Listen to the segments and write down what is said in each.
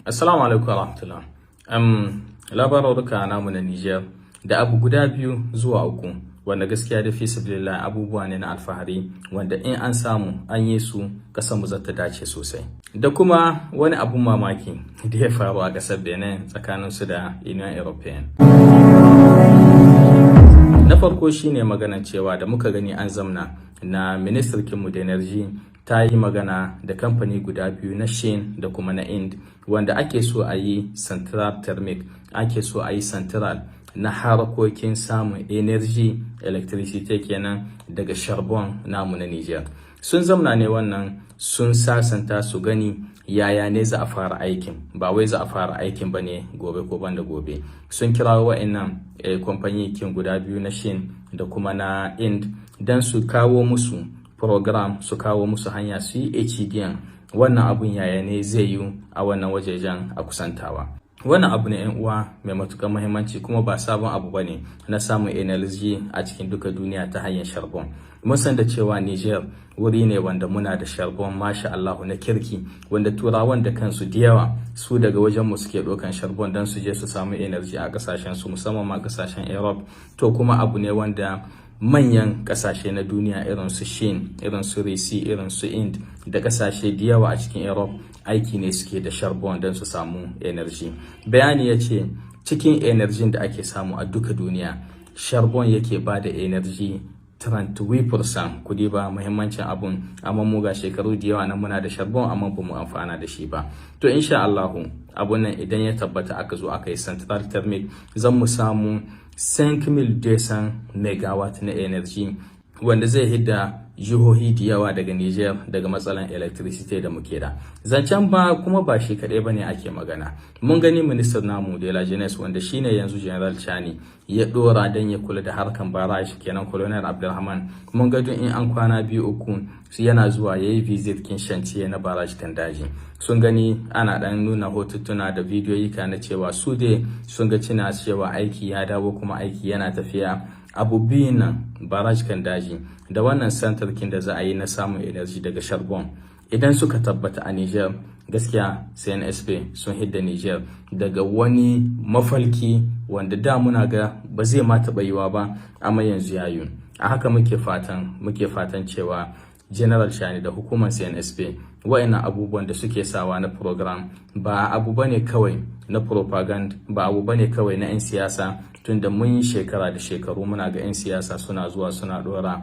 Assalamu alaikum warahmatullah. Labarurruka namu na Niger da abu guda biyu zuwa uku wanda gaskiya da fi sabilillah abubuwa ne na alfahari wanda in an samu an yi su kasar mu zata dace sosai. Da kuma wani abun mamaki da ya faru a kasar Benin tsakanin su da Union European. Na farko shine magana cewa da muka gani an zamna na ministarkinmu da energy ta yi magana da kamfani guda biyu na Shin da kuma na Ind wanda ake so a yi central thermic, ake so a yi central na harkokin samun energy electricity kenan daga charbon namu na Niger. Sun zamna ne wannan sun sasanta su gani yaya ne za a fara aikin, ba wai za a fara aikin ba ne gobe ko banda gobe. Sun kira wa'annan kamfani kin guda biyu na Shin da kuma na Ind dan su kawo musu program, su kawo musu hanya su yi HDN wannan abun yaya ne zai yi a wannan wajejen a kusantawa. Wannan abu ne yan uwa mai matukar muhimmanci kuma ba sabon abu bane na samun energy a cikin duka duniya ta hanyar charbon. Mun san da cewa Niger wuri ne wanda muna da charbon masha Allah na kirki wanda turawan da kansu da yawa su daga wajen mu suke dokan charbon dan su je su samu energy a kasashen su musamman ma kasashen Europe. To kuma abu ne wanda manyan kasashe na duniya irin su Shin, irin su Risi, irin su Ind da kasashe da yawa a cikin Europe aiki ne suke da charbon don su samu energy. Bayani ya ce cikin energy da ake samu a duka duniya charbon yake ba da energy 38%. Kudi ba muhimmancin abun, amma mu ga shekaru da yawa nan muna da charbon amma ba mu amfana da shi ba. To insha Allah abun nan idan ya tabbata aka zo aka yi central thermic zan mu samu 5200 megawatt na energy wanda zai hidda jihohi da yawa daga Niger daga matsalan electricity da muke da. Zancen ba kuma ba shi kaɗai bane ake magana. Mun gani minister namu de la jeunesse wanda shine yanzu General Chani ya dora dan ya kula da harkan barrage kenan Colonel Abdulrahman. Mun ga in an kwana biyu uku yana zuwa yayi visit kin shantiye na barrage Tandaji. Sun gani ana dan nuna hotuna da bidiyoyi kana cewa su dai sun ga cina cewa aiki ya dawo kuma aiki yana tafiya. Abu biyun nan barrage kan daji da wannan center kin da za a yi na samun energy daga charbon idan suka tabbata a Niger gaskiya CNSP sun hidda Niger daga wani mafalki wanda da muna ga ba zai ma taɓa yiwa ba amma yanzu ya yi. A haka muke fatan cewa General Chani da hukumar CNSP wa'annan abubuwan da suke sawa na program ba abu bane kawai na propaganda, ba abu bane kawai na 'yan siyasa, tunda mun yi shekara da shekaru muna ga 'yan siyasa suna zuwa suna dora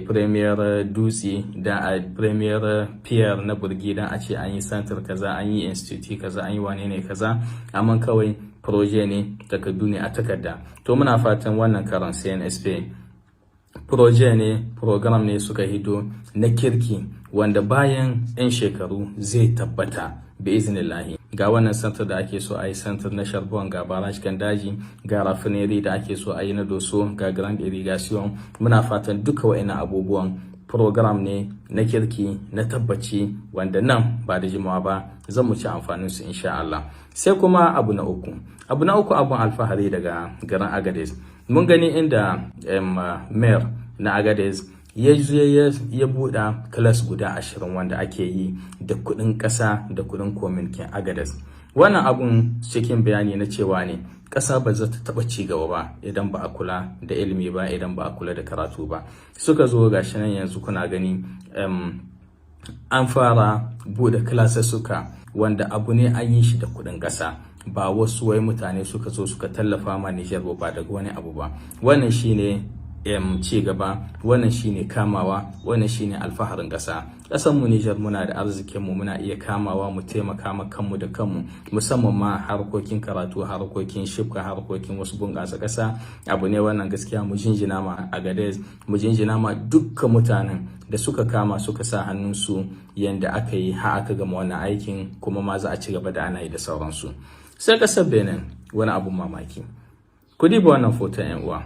premier dutse da a premier pier na burgi dan a ce an yi center kaza, an yi institute kaza, an yi wane ne kaza, amma kawai proje ne takardu ne a takarda. To muna fatan wannan karan CNSP proje ne, program ne suka hido na kirki wanda bayan 'yan shekaru zai tabbata bi iznillahi. Ga wannan center da ake so a yi center na charbon, ga barrage kan daji, ga raffinery da ake so a yi na Doso, ga grand irrigation. Muna fatan duka wa'annan abubuwan program ne na kirki na tabbaci wanda nan ba da jimawa ba zan mu ci amfanin su insha Allah. Sai kuma abu na uku abun alfahari daga garin Agadez. Mun gani inda mayor na Agadez ya buɗa class guda 20 wanda ake yi da kuɗin ƙasa da kuɗin kominkin Agadez. Wannan abun cikin bayani na cewa ne ƙasa ba za ta taɓa ci gaba ba idan ba a kula da ilimi ba, idan ba a kula da karatu ba. Suka zo gashi nan yanzu kuna gani an fara buɗe suka wanda abu ne an yi shi da kuɗin ƙasa, ba wasu wai mutane suka zo suka tallafa ma Niger ba daga wani abu ba. Wannan shine ci gaba, wannan shine kamawa, wannan shine alfaharin ƙasa. Ƙasar mu Niger muna da arzikin mu, muna iya kamawa mu taimaka ma kanmu da kanmu, musamman ma harkokin karatu, harkokin shifka, harkokin wasu bunƙasa ƙasa. Abu ne wannan gaskiya mu jinjina ma Agadez, mu jinjina ma dukkan mutanen da suka kama suka sa hannunsu yanda aka yi har aka gama wannan aikin, kuma ma za a ci gaba da ana yi da sauransu. Sai ƙasar Benin, wani abun mamaki. Ku diba wannan foton 'yan uwa.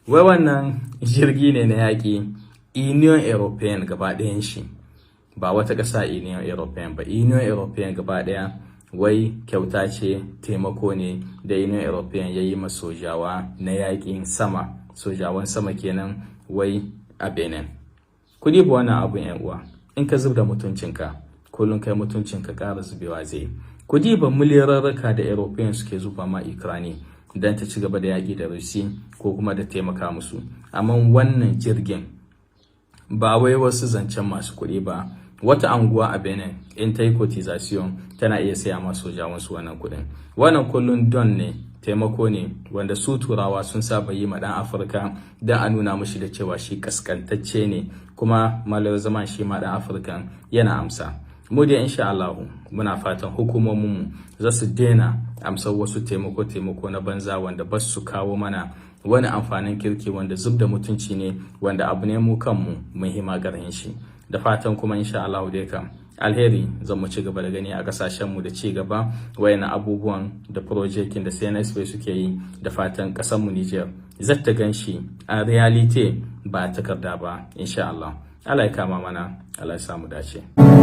Wai wannan jirgi ne na yaƙi Union European gaba ɗayan shi, ba wata ƙasa Union European ba, Union European gaba ɗaya. Wai kyauta ce, taimako ne da Union European ya yi ma sojawa na yaƙin sama, sojawan sama kenan wai a Benin. Ku diba wannan abun 'yan uwa, in ka zub da mutuncinka kullum kai mutuncinka ƙara zubewa zai. ku diba miliyararraka da European suke zuba ma Ukraine don ta ci gaba da yaƙi da Russia ko kuma da taimaka musu. Amma wannan jirgin ba wai wasu zancen masu kuɗi ba, wata anguwa a Benin in ta yi cotization tana iya saya ma sojawansu wannan kuɗin. Wannan kullun don ne, taimako ne wanda su turawa sun saba yi ma ɗan Afirka don a nuna mushi da cewa shi kaskantacce ne, kuma malar zaman shi ma ɗan Afirka yana amsa. Mu dai insha Allah muna fatan hukumominmu za su daina amsar wasu taimako na banza wanda ba su kawo mana wani amfanin kirki, wanda zub da mutunci ne, wanda abu ne mu kanmu mun hima garin shi. Da fatan kuma insha Allah dai kam alheri zan mu ci gaba da gani a kasashen mu da ci gaba wayannan abubuwan da projekin da CNSP suke yi. Da fatan kasar mu Niger zata ganshi a reality ba takarda ba insha Allah. Allah ya kama mana, Allah ya samu dace.